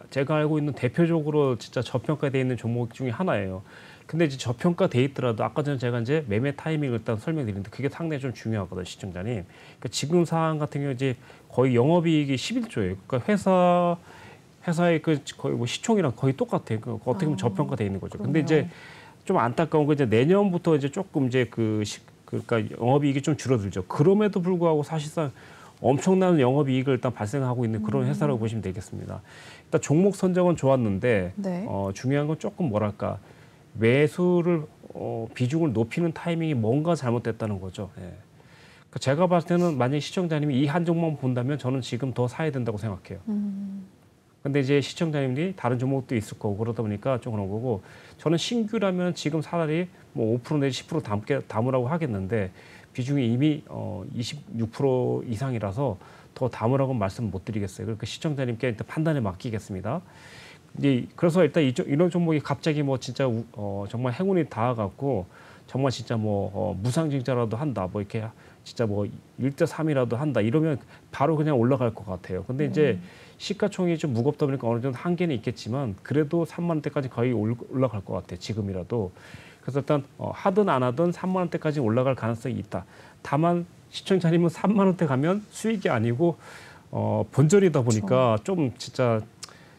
제가 알고 있는 대표적으로 진짜 저평가되어 있는 종목 중에 하나예요. 근데 이제 저평가돼 있더라도 아까 전에 제가 이제 매매 타이밍을 일단 설명드리는데 그게 상당히 좀 중요하거든요, 시청자님. 그러니까 지금 상황 같은 경우 이제 거의 영업이익이 11조예요. 그러니까 회사의 그 거의 뭐 시총이랑 거의 똑같아요. 그 어떻게 보면 저평가돼 있는 거죠. 그러네요. 근데 이제 좀 안타까운 건 이제 내년부터 이제 조금 이제 그러니까 영업이익이 좀 줄어들죠. 그럼에도 불구하고 사실상 엄청난 영업이익을 일단 발생하고 있는 그런 회사라고 보시면 되겠습니다. 일단 종목 선정은 좋았는데 네. 중요한 건 조금 뭐랄까 매수를 비중을 높이는 타이밍이 뭔가 잘못됐다는 거죠. 예. 그러니까 제가 봤을 때는 만약 시청자님이 이 한 종목만 본다면 저는 지금 더 사야 된다고 생각해요. 근데 이제 시청자님들이 다른 종목도 있을 거고 그러다 보니까 좀 그런 거고 저는 신규라면 지금 차라리 뭐 5% 내지 10% 담으라고 하겠는데 비중이 이미 26% 이상이라서 더 담으라고 말씀 못 드리겠어요. 그러니까 시청자님께 일단 판단에 맡기겠습니다. 이제 그래서 일단 이런 종목이 갑자기 뭐 진짜 정말 행운이 닿아갖고 정말 진짜 뭐 무상증자라도 한다, 뭐 이렇게 진짜 뭐 1대3이라도 한다 이러면 바로 그냥 올라갈 것 같아요. 근데 이제 시가총이 좀 무겁다 보니까 어느 정도 한계는 있겠지만 그래도 3만 원대까지 거의 올라갈 것 같아요. 지금이라도. 그래서 일단 하든 안 하든 3만 원대까지 올라갈 가능성이 있다. 다만 시청자님은 3만 원대 가면 수익이 아니고 본전이다 보니까 좀 진짜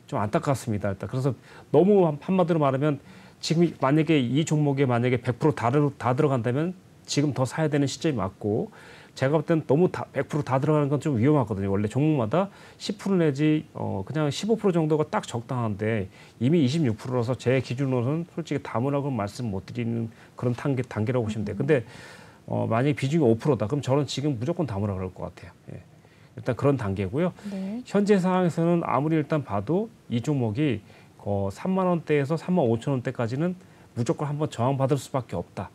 좀 안타깝습니다. 일단 그래서 너무 한마디로 말하면 지금 만약에 이 종목에 만약에 100% 다 들어간다면 지금 더 사야 되는 시점이 맞고, 제가 볼 때는 너무 100% 다 들어가는 건 좀 위험하거든요. 원래 종목마다 10% 내지 그냥 15% 정도가 딱 적당한데 이미 26%라서 제 기준으로는 솔직히 담으라고 말씀 못 드리는 그런 단계라고 보시면 돼요. 근데 만약에 비중이 5%다 그럼 저는 지금 무조건 담으라고 그럴 것 같아요. 예. 일단 그런 단계고요. 네. 현재 상황에서는 아무리 일단 봐도 이 종목이 3만 원대에서 3만 5천 원대까지는 무조건 한번 저항받을 수밖에 없다.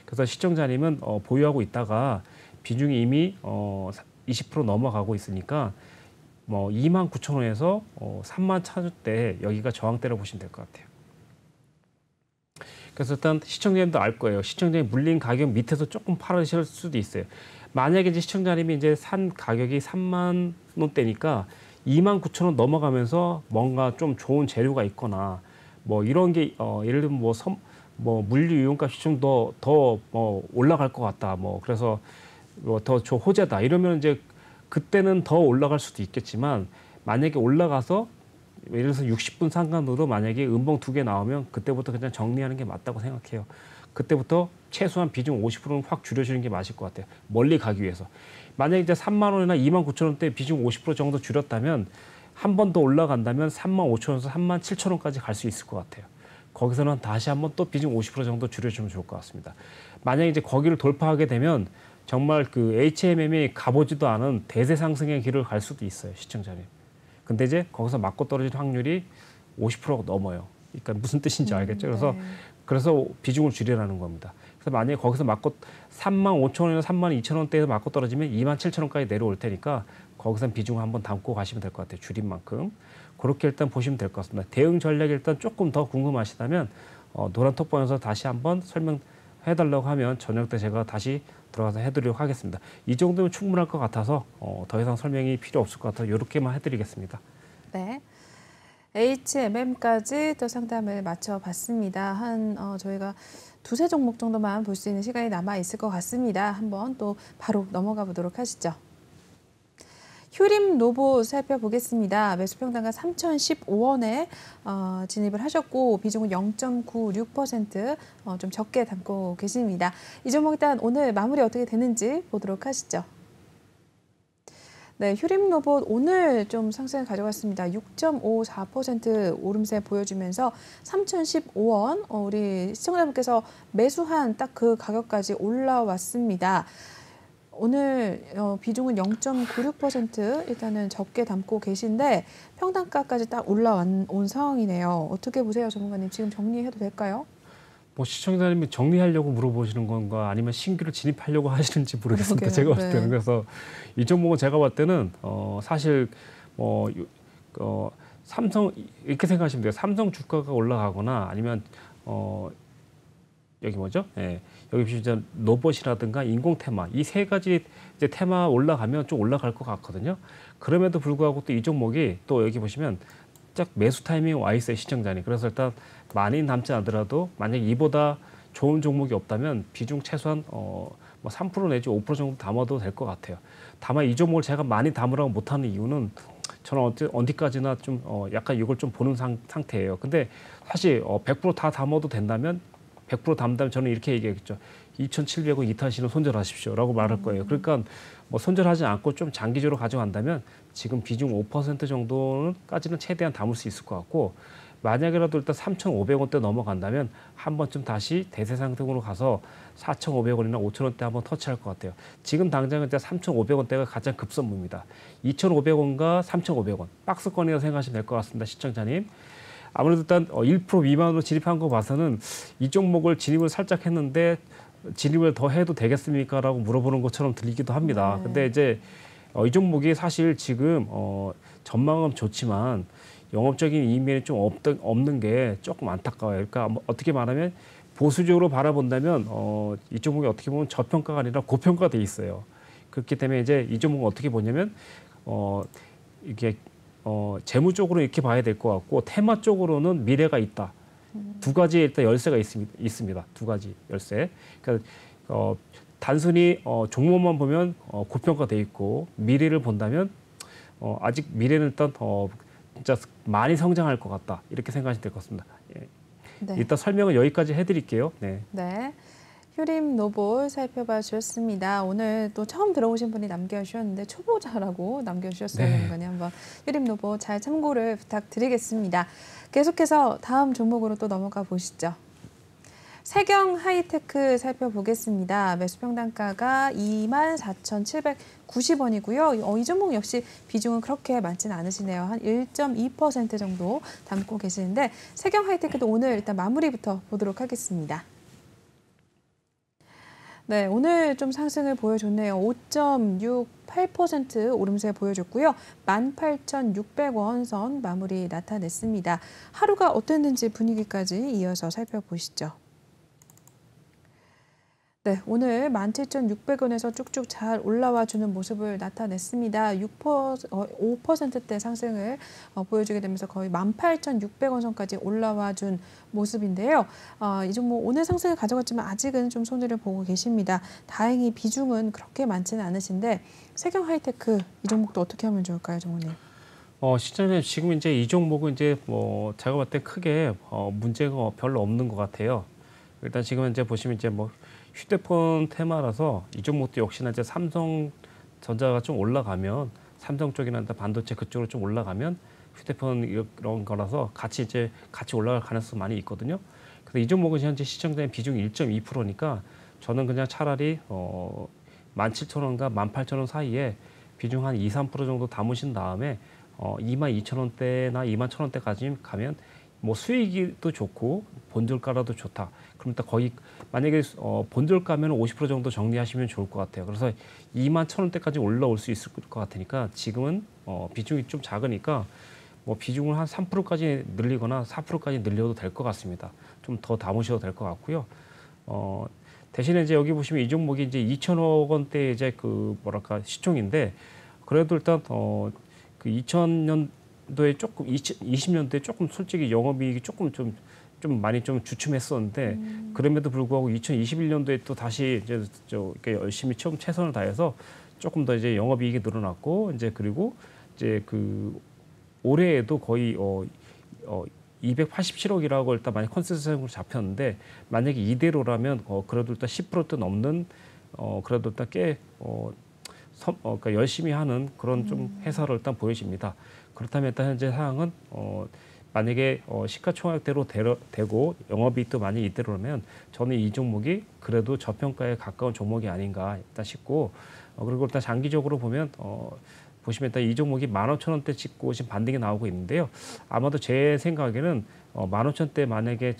그래서 시청자님은 보유하고 있다가 비중이 이미 20% 넘어가고 있으니까 뭐 2만 9천 원에서 3만 차주대 여기가 저항대라고 보시면 될 것 같아요. 그래서 일단 시청자님도 알 거예요. 시청자님 물린 가격 밑에서 조금 팔으실 수도 있어요. 만약에 이제 시청자님이 이제 산 가격이 3만 원대니까 2만 9천 원 넘어가면서 뭔가 좀 좋은 재료가 있거나 뭐 이런 게 예를 들면 뭐 물류 이용값이 좀 더 올라갈 것 같다. 뭐 그래서 뭐 더 호재다. 이러면 이제 그때는 더 올라갈 수도 있겠지만 만약에 올라가서 예를 들어서 60분 상간으로 만약에 음봉 2개 나오면 그때부터 그냥 정리하는 게 맞다고 생각해요. 그때부터 최소한 비중 50%는 확 줄여주는 게 맞을 것 같아요. 멀리 가기 위해서. 만약에 이제 3만 원이나 2만 9천 원대 비중 50% 정도 줄였다면 한 번 더 올라간다면 3만 5천 원에서 3만 7천 원까지 갈 수 있을 것 같아요. 거기서는 다시 한번 또 비중 50% 정도 줄여주면 좋을 것 같습니다. 만약에 이제 거기를 돌파하게 되면 정말 그 HMM이 가보지도 않은 대세 상승의 길을 갈 수도 있어요, 시청자님. 근데 이제 거기서 맞고 떨어질 확률이 50%가 넘어요. 그러니까 무슨 뜻인지 알겠죠? 그래서 비중을 줄이라는 겁니다. 그래서 만약에 거기서 맞고 3만 5천 원이나 3만 2천 원대에서 맞고 떨어지면 2만 7천 원까지 내려올 테니까 거기선 비중을 한번 담고 가시면 될 것 같아요. 줄인 만큼. 그렇게 일단 보시면 될 것 같습니다. 대응 전략이 일단 조금 더 궁금하시다면 노란 톡방에서 다시 한번 설명해달라고 하면 저녁 때 제가 다시 들어가서 해드리도록 하겠습니다. 이 정도면 충분할 것 같아서 더 이상 설명이 필요 없을 것 같아서 이렇게만 해드리겠습니다. 네. HMM까지 또 상담을 마쳐봤습니다. 저희가 두세 종목 정도만 볼 수 있는 시간이 남아 있을 것 같습니다. 한번 또 바로 넘어가 보도록 하시죠. 휴림노보 살펴보겠습니다. 매수평단가 3,015원에 진입을 하셨고 비중은 0.96% 좀 적게 담고 계십니다. 이 종목 일단 오늘 마무리 어떻게 되는지 보도록 하시죠. 네, 휴림로봇 오늘 좀 상승을 가져갔습니다. 6.54% 오름세 보여주면서 3,015원 우리 시청자분께서 매수한 딱 그 가격까지 올라왔습니다. 오늘 비중은 0.96% 일단은 적게 담고 계신데 평단가까지 딱 올라온 상황이네요. 어떻게 보세요, 전문가님? 지금 정리해도 될까요? 뭐 시청자님이 정리하려고 물어보시는 건가 아니면 신규를 진입하려고 하시는지 모르겠습니다. 그러게요. 제가 봤을 때는. 네. 그래서 이 종목은 제가 봤을 때는 사실 삼성 이렇게 생각하시면 돼요. 삼성 주가가 올라가거나 아니면 여기 뭐죠? 예. 여기 진짜 로봇이라든가 인공 테마 이 세 가지 이제 테마 올라가면 좀 올라갈 것 같거든요. 그럼에도 불구하고 또 이 종목이 또 여기 보시면 딱 매수 타이밍 와 있어요, 시청자님. 그래서 일단 많이 남지 않더라도 만약 이보다 좋은 종목이 없다면 비중 최소한 뭐 3% 내지 5% 정도 담아도 될 것 같아요. 다만 이 종목을 제가 많이 담으라고 못하는 이유는 저는 어디까지나 좀 약간 이걸 좀 보는 상태예요. 근데 사실 100% 다 담아도 된다면 100% 담다면 저는 이렇게 얘기했죠. 2,700원 이탈시는 손절하십시오라고 말할 거예요. 그러니까 뭐 손절하지 않고 좀 장기적으로 가져간다면 지금 비중 5% 정도까지는 최대한 담을 수 있을 것 같고 만약에라도 일단 3,500원대 넘어간다면 한 번쯤 다시 대세 상승으로 가서 4,500원이나 5,000원대 한번 터치할 것 같아요. 지금 당장은 3,500원대가 가장 급선무입니다. 2,500원과 3,500원 박스권이라고 생각하시면 될 것 같습니다, 시청자님. 아무래도 일단 1% 미만으로 진입한 거 봐서는 이 종목을 진입을 살짝 했는데 진입을 더 해도 되겠습니까라고 물어보는 것처럼 들리기도 합니다. 네. 근데 이제 이 종목이 사실 지금 전망은 좋지만 영업적인 이면이 좀 없는 게 조금 안타까워요. 그러니까 어떻게 말하면 보수적으로 바라본다면 이 종목이 어떻게 보면 저평가가 아니라 고평가돼 있어요. 그렇기 때문에 이제 이 종목은 어떻게 보냐면 이게 재무 쪽으로 이렇게 봐야 될 것 같고 테마 쪽으로는 미래가 있다. 두 가지의 일단 열쇠가 있습니다. 두 가지 열쇠. 그러니까 단순히 종목만 보면 고평가돼 있고 미래를 본다면 아직 미래는 일단 진짜 많이 성장할 것 같다. 이렇게 생각하시면 될 것 같습니다. 예. 네. 일단 설명은 여기까지 해드릴게요. 네. 네. 휴림 노볼 살펴봐 주셨습니다. 오늘 또 처음 들어오신 분이 남겨주셨는데 초보자라고 남겨주셨어요. 네. 전문가님 한번 휴림 노볼 잘 참고를 부탁드리겠습니다. 계속해서 다음 종목으로 또 넘어가 보시죠. 세경 하이테크 살펴보겠습니다. 매수평단가가 24,790원이고요. 이 종목 역시 비중은 그렇게 많지는 않으시네요. 한 1.2% 정도 담고 계시는데 세경 하이테크도 오늘 일단 마무리부터 보도록 하겠습니다. 네, 오늘 좀 상승을 보여줬네요. 5.68% 오름세 보여줬고요. 18,600원 선 마무리 나타냈습니다. 하루가 어땠는지 분위기까지 이어서 살펴보시죠. 네, 오늘 17,600원에서 쭉쭉 잘 올라와 주는 모습을 나타냈습니다. 5%대 상승을 보여주게 되면서 거의 18,600원 선까지 올라와 준 모습인데요. 이 종목 오늘 상승을 가져갔지만 아직은 좀 손해를 보고 계십니다. 다행히 비중은 그렇게 많지는 않으신데 세경 하이테크 이 종목도 어떻게 하면 좋을까요, 정원님? 시장에 지금 이제 이 종목은 이제 제가 봤을 때 크게 문제가 별로 없는 것 같아요. 일단 지금 이제 보시면 이제 휴대폰 테마라서 이 종목도 역시나 이제 삼성전자가 좀 올라가면 삼성 쪽이나 반도체 그쪽으로 좀 올라가면 휴대폰 이런 거라서 같이 올라갈 가능성이 많이 있거든요. 그래서 이 종목은 현재 시청자의 비중이 1.2%니까 저는 그냥 차라리 17,000원과 18,000원 사이에 비중 한 2, 3% 정도 담으신 다음에 22,000원대나 21,000원대까지 가면 수익도 좋고 본절가라도 좋다. 그럼 일단 거의 만약에 본절가면 50% 정도 정리하시면 좋을 것 같아요. 그래서 21,000원대까지 올라올 수 있을 것 같으니까 지금은 비중이 좀 작으니까 비중을 한 3%까지 늘리거나 4%까지 늘려도 될 것 같습니다. 좀 더 담으셔도 될 것 같고요. 대신에 이제 여기 보시면 이 종목이 이제 2천억 원대 이제 시총인데 그래도 일단 그 2000년도에 조금 20년도에 조금 솔직히 영업이익이 조금 좀 많이 좀 주춤했었는데 그럼에도 불구하고 2021년도에 또 다시 이제 이렇게 열심히 처음 최선을 다해서 조금 더 이제 영업이익이 늘어났고 이제 그리고 이제 올해에도 거의 287억이라고 일단 많이 컨센서스로 잡혔는데 만약에 이대로라면 그래도 일단 10%도 넘는 그래도 일단 꽤 그러니까 열심히 하는 그런 좀 회사를 일단 보여집니다. 그렇다면 일단 현재 상황은 만약에 시가총액대로 되고 영업이익도 많이 이대로라면 저는 이 종목이 그래도 저평가에 가까운 종목이 아닌가 일단 싶고 그리고 일단 장기적으로 보면 보시면 일단 이 종목이 15,000원대 찍고 지금 반등이 나오고 있는데요. 아마도 제 생각에는 15,000원대 만약에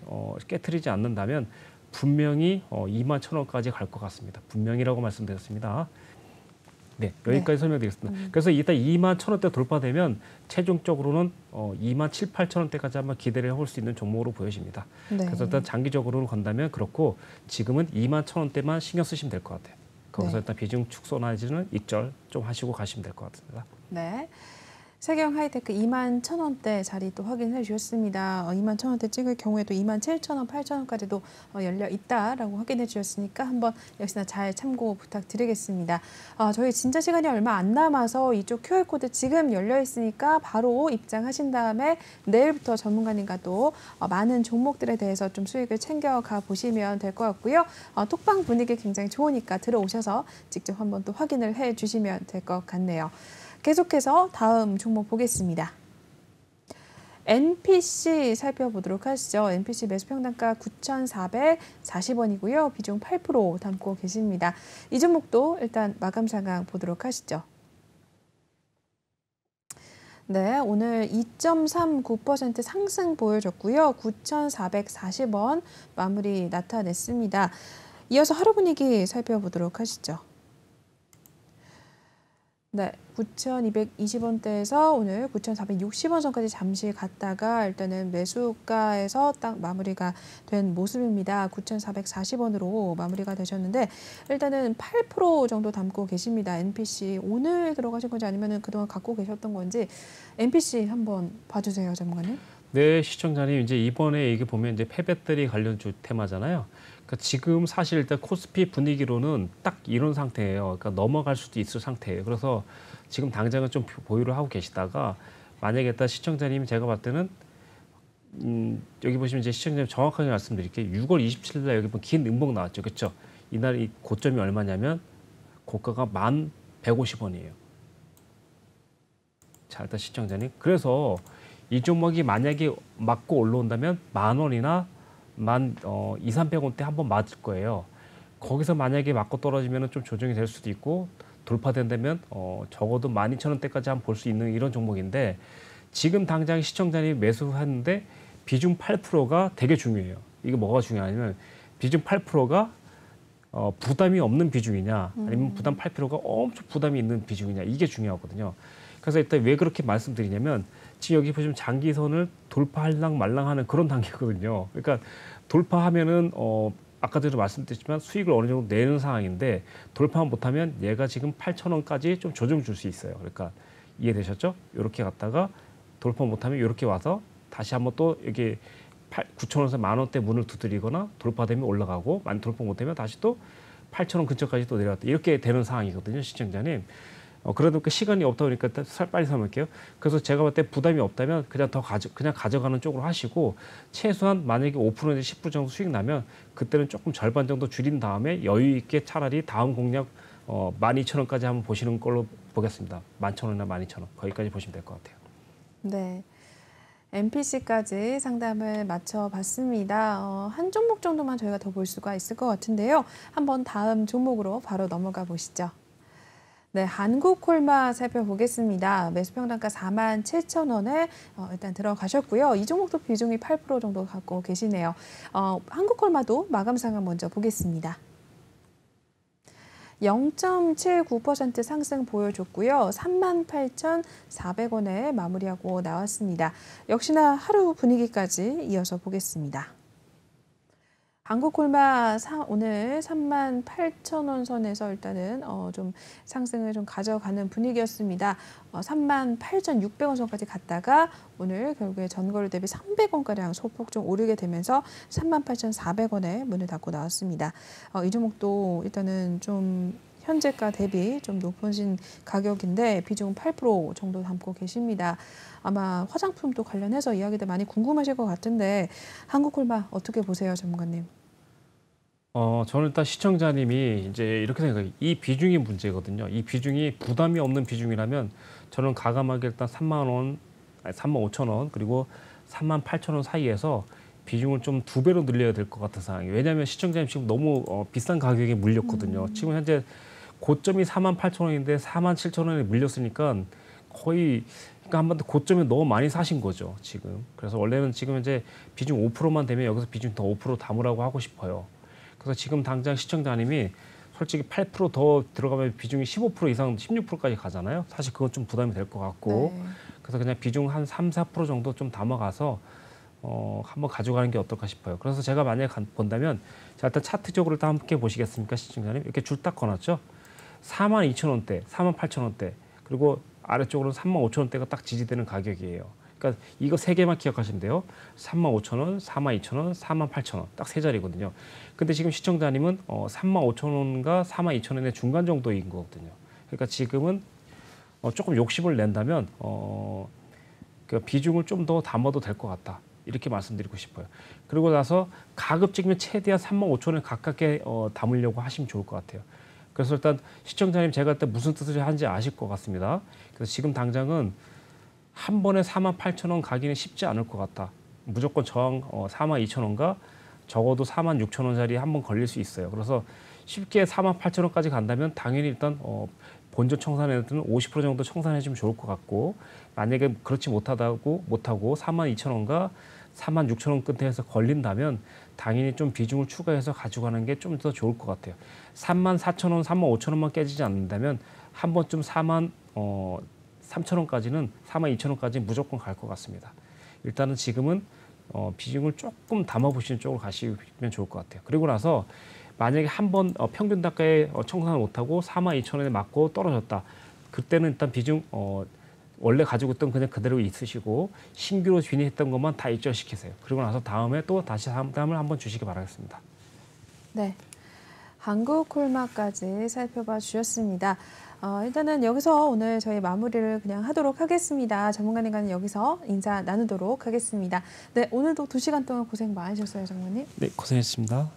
깨트리지 않는다면 분명히 21,000원까지 갈 것 같습니다. 분명히라고 말씀드렸습니다. 네, 여기까지 설명드리겠습니다. 그래서 일단 21,000원대 돌파되면 최종적으로는 27,000~28,000원대까지 한번 기대를 해볼 수 있는 종목으로 보여집니다. 네. 그래서 일단 장기적으로 간다면 그렇고 지금은 21,000원대만 신경 쓰시면 될 것 같아요. 거기서 네. 일단 비중 축소 내지는 입절 좀 하시고 가시면 될 것 같습니다. 네. 세경 하이테크 21,000원대 자리 또 확인해 주셨습니다. 21,000원대 찍을 경우에도 27,000원, 8,000원까지도 열려 있다라고 확인해 주셨으니까 한번 역시나 잘 참고 부탁드리겠습니다. 저희 진짜 시간이 얼마 안 남아서 이쪽 QR코드 지금 열려 있으니까 바로 입장하신 다음에 내일부터 전문가님과 또 많은 종목들에 대해서 좀 수익을 챙겨가 보시면 될 것 같고요. 톡방 분위기 굉장히 좋으니까 들어오셔서 직접 한번 또 확인을 해 주시면 될 것 같네요. 계속해서 다음 종목 보겠습니다. NPC 살펴보도록 하시죠. NPC 매수평단가 9,440원이고요. 비중 8% 담고 계십니다. 이 종목도 일단 마감 상황 보도록 하시죠. 네, 오늘 2.39% 상승 보여줬고요. 9,440원 마무리 나타냈습니다. 이어서 하루 분위기 살펴보도록 하시죠. 네, 9,220원대에서 오늘 9,460원 선까지 잠시 갔다가 일단은 매수가에서 딱 마무리가 된 모습입니다. 9,440원으로 마무리가 되셨는데 일단은 8% 정도 담고 계십니다. NPC 오늘 들어가신 건지 아니면 그동안 갖고 계셨던 건지 NPC 한번 봐주세요, 전문가님. 네, 시청자님 이제 이번에 이게 보면 이제 폐배터리 관련주 테마잖아요. 그러니까 지금 사실 일단 코스피 분위기로는 딱 이런 상태예요. 그러니까 넘어갈 수도 있을 상태예요. 그래서 지금 당장은 좀 보유를 하고 계시다가 만약에 일단 시청자님 제가 봤을 때는 여기 보시면 이제 시청자님 정확하게 말씀드릴게요. 6월 27일 날 여기 보면 긴 음봉 나왔죠, 그렇죠? 이날 이 고점이 얼마냐면 고가가 1,150원이에요. 자, 일단 시청자님 그래서 이 종목이 만약에 맞고 올라온다면 10,000원이나 2,300원대 한번 맞을 거예요. 거기서 만약에 맞고 떨어지면 좀 조정이 될 수도 있고 돌파된다면 적어도 12,000원대까지 한번 볼 수 있는 이런 종목인데 지금 당장 시청자님이 매수했는데 비중 8%가 되게 중요해요. 이게 뭐가 중요하냐면 비중 8%가 부담이 없는 비중이냐 아니면 부담 8%가 엄청 부담이 있는 비중이냐 이게 중요하거든요. 그래서 일단 왜 그렇게 말씀드리냐면 지금 여기 보시면 장기선을 돌파할랑 말랑하는 그런 단계거든요. 그러니까 돌파하면은 아까도 말씀드렸지만 수익을 어느 정도 내는 상황인데 돌파 못하면 얘가 지금 8,000원까지 좀 조정 줄 수 있어요. 그러니까 이해되셨죠? 이렇게 갔다가 돌파 못하면 이렇게 와서 다시 한번 또 여기 9,000원에서 10,000원대 문을 두드리거나 돌파되면 올라가고 돌파 못하면 다시 또 8,000원 근처까지 또 내려왔다. 이렇게 되는 상황이거든요, 시청자님. 그래도 시간이 없다 보니까 빨리 설명할게요. 그래서 제가 볼 때 부담이 없다면 그냥 그냥 가져가는 쪽으로 하시고 최소한 만약에 5%에서 10% 정도 수익 나면 그때는 조금 절반 정도 줄인 다음에 여유 있게 차라리 다음 공략 12,000원까지 한번 보시는 걸로 보겠습니다. 11,000원이나 12,000원 거기까지 보시면 될 것 같아요. 네. NPC까지 상담을 마쳐봤습니다. 한 종목 정도만 저희가 더 볼 수가 있을 것 같은데요. 한번 다음 종목으로 바로 넘어가 보시죠. 네, 한국콜마 살펴보겠습니다. 매수평단가 47,000원에 일단 들어가셨고요. 이 종목도 비중이 8% 정도 갖고 계시네요. 한국콜마도 마감 상황 먼저 보겠습니다. 0.79% 상승 보여줬고요. 38,400원에 마무리하고 나왔습니다. 역시나 하루 분위기까지 이어서 보겠습니다. 한국콜마 오늘 38,000원 선에서 일단은 좀 상승을 좀 가져가는 분위기였습니다. 38,600원 선까지 갔다가 오늘 결국에 전거래 대비 300원가량 소폭 좀 오르게 되면서 38,400원에 문을 닫고 나왔습니다. 이 종목도 일단은 좀 현재가 대비 좀 높으신 가격인데 비중 8% 정도 담고 계십니다. 아마 화장품도 관련해서 이야기들 많이 궁금하실 것 같은데 한국콜마 어떻게 보세요, 전문가님? 저는 일단 시청자님이 이제 이렇게 생각해요. 이 비중이 문제거든요. 이 비중이 부담이 없는 비중이라면 저는 가감하게 일단 35,000원 그리고 38,000원 사이에서 비중을 좀 2배로 늘려야 될 것 같은 상황이에요. 왜냐하면 시청자님 지금 너무 비싼 가격에 물렸거든요. 지금 현재 고점이 48,000원인데 47,000원에 물렸으니까 거의 그러니까 한번 고점에 너무 많이 사신 거죠, 지금. 그래서 원래는 지금 현재 비중 5%만 되면 여기서 비중 더 5% 담으라고 하고 싶어요. 그래서 지금 당장 시청자님이 솔직히 8% 더 들어가면 비중이 15% 이상 16%까지 가잖아요. 사실 그건 좀 부담이 될 것 같고 네. 그래서 그냥 비중 한 3~4% 정도 좀 담아가서 한번 가져가는 게 어떨까 싶어요. 그래서 제가 만약에 본다면 자, 일단 차트적으로 일단 함께 보시겠습니까, 시청자님? 이렇게 줄 딱 거놨죠. 42,000원대, 48,000원대 그리고 아래쪽으로는 35,000원대가 딱 지지되는 가격이에요. 그러니까 이거 세 개만 기억하시면 돼요. 32,000원, 42,000원, 48,000원 딱 세 자리거든요. 근데 지금 시청자님은 35,000원과 42,000원의 중간 정도인 거거든요. 그러니까 지금은 조금 욕심을 낸다면 그 비중을 좀 더 담아도 될 것 같다. 이렇게 말씀드리고 싶어요. 그리고 나서 가급적이면 최대한 35,000원에 가깝게 담으려고 하시면 좋을 것 같아요. 그래서 일단 시청자님 제가 그때 무슨 뜻을 하는지 아실 것 같습니다. 그래서 지금 당장은 한 번에 48,000원 가기는 쉽지 않을 것 같다. 무조건 저항 42,000원과 적어도 46,000원짜리 한 번 걸릴 수 있어요. 그래서 쉽게 48,000원까지 간다면 당연히 일단 본전 청산에는 50% 정도 청산해주면 좋을 것 같고 만약에 그렇지 못하고 42,000원과 46,000원 끝에서 걸린다면 당연히 좀 비중을 추가해서 가져가는 게 좀 더 좋을 것 같아요. 34,000원, 35,000원만 깨지지 않는다면 한 번쯤 43,000원까지는 42,000원까지 무조건 갈 것 같습니다. 일단은 지금은 비중을 조금 담아보시는 쪽으로 가시면 좋을 것 같아요. 그리고 나서 만약에 한번 평균 단가에 청산을 못하고 42,000원에 맞고 떨어졌다. 그때는 일단 비중 원래 가지고 있던 그냥 그대로 있으시고 신규로 진입했던 것만 다 입점시키세요. 그리고 나서 다음에 또 다시 상담을 한번 주시기 바라겠습니다. 네, 한국콜마까지 살펴봐 주셨습니다. 일단은 여기서 오늘 저희 마무리를 그냥 하도록 하겠습니다. 전문가님과는 여기서 인사 나누도록 하겠습니다. 네, 오늘도 2시간 동안 고생 많으셨어요, 전문가님. 네, 고생했습니다.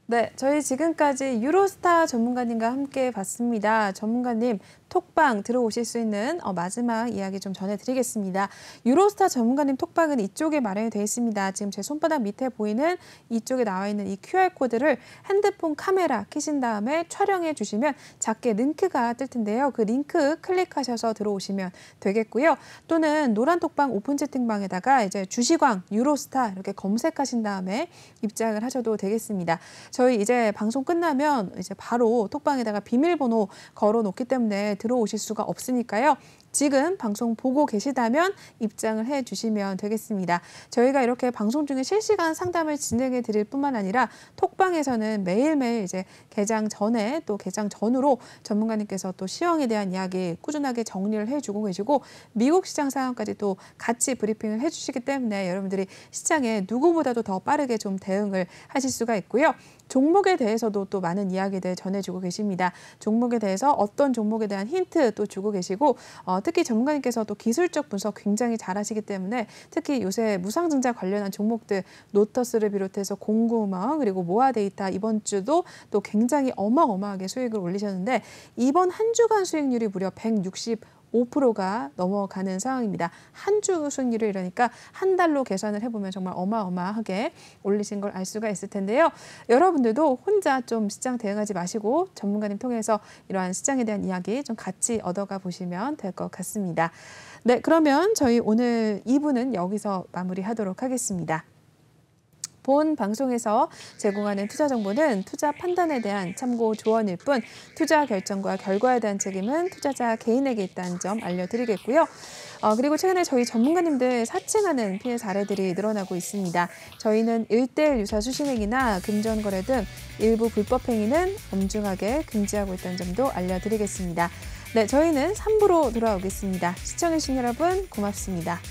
네, 저희 지금까지 유로스타 전문가님과 함께 봤습니다. 전문가님 톡방 들어오실 수 있는 마지막 이야기 좀 전해드리겠습니다. 유로스타 전문가님 톡방은 이쪽에 마련이 되어 있습니다. 지금 제 손바닥 밑에 보이는 이쪽에 나와 있는 이 QR코드를 핸드폰 카메라 켜신 다음에 촬영해 주시면 작게 링크가 뜰 텐데요. 그 링크 클릭하셔서 들어오시면 되겠고요. 또는 노란 톡방 오픈 채팅방에다가 이제 주시광 유로스타 이렇게 검색하신 다음에 입장을 하셔도 되겠습니다. 저희 이제 방송 끝나면 이제 바로 톡방에다가 비밀번호 걸어 놓기 때문에 들어오실 수가 없으니까요. 지금 방송 보고 계시다면 입장을 해 주시면 되겠습니다. 저희가 이렇게 방송 중에 실시간 상담을 진행해 드릴 뿐만 아니라 톡방에서는 매일매일 이제 개장 전에 또 개장 전후로 전문가님께서 또 시황에 대한 이야기 꾸준하게 정리를 해주고 계시고 미국 시장 상황까지 또 같이 브리핑을 해주시기 때문에 여러분들이 시장에 누구보다도 더 빠르게 좀 대응을 하실 수가 있고요. 종목에 대해서도 또 많은 이야기들 전해주고 계십니다. 종목에 대해서 어떤 종목에 대한 힌트 또 주고 계시고 특히 전문가님께서 또 기술적 분석 굉장히 잘하시기 때문에 특히 요새 무상증자 관련한 종목들 노터스를 비롯해서 공구먼 그리고 모아데이터 이번 주도 또 굉장히 어마어마하게 수익을 올리셨는데 이번 한 주간 수익률이 무려 165%가 넘어가는 상황입니다. 한 주 수익률을 이러니까 한 달로 계산을 해보면 정말 어마어마하게 올리신 걸 알 수가 있을 텐데요. 여러분들도 혼자 좀 시장 대응하지 마시고 전문가님 통해서 이러한 시장에 대한 이야기 좀 같이 얻어가 보시면 될 것 같습니다. 네, 그러면 저희 오늘 2부는 여기서 마무리하도록 하겠습니다. 본 방송에서 제공하는 투자 정보는 투자 판단에 대한 참고 조언일 뿐 투자 결정과 결과에 대한 책임은 투자자 개인에게 있다는 점 알려드리겠고요. 그리고 최근에 저희 전문가님들 사칭하는 피해 사례들이 늘어나고 있습니다. 저희는 1:1 유사 수신행위나 금전거래 등 일부 불법 행위는 엄중하게 금지하고 있다는 점도 알려드리겠습니다. 네, 저희는 3부로 돌아오겠습니다. 시청해주신 여러분 고맙습니다.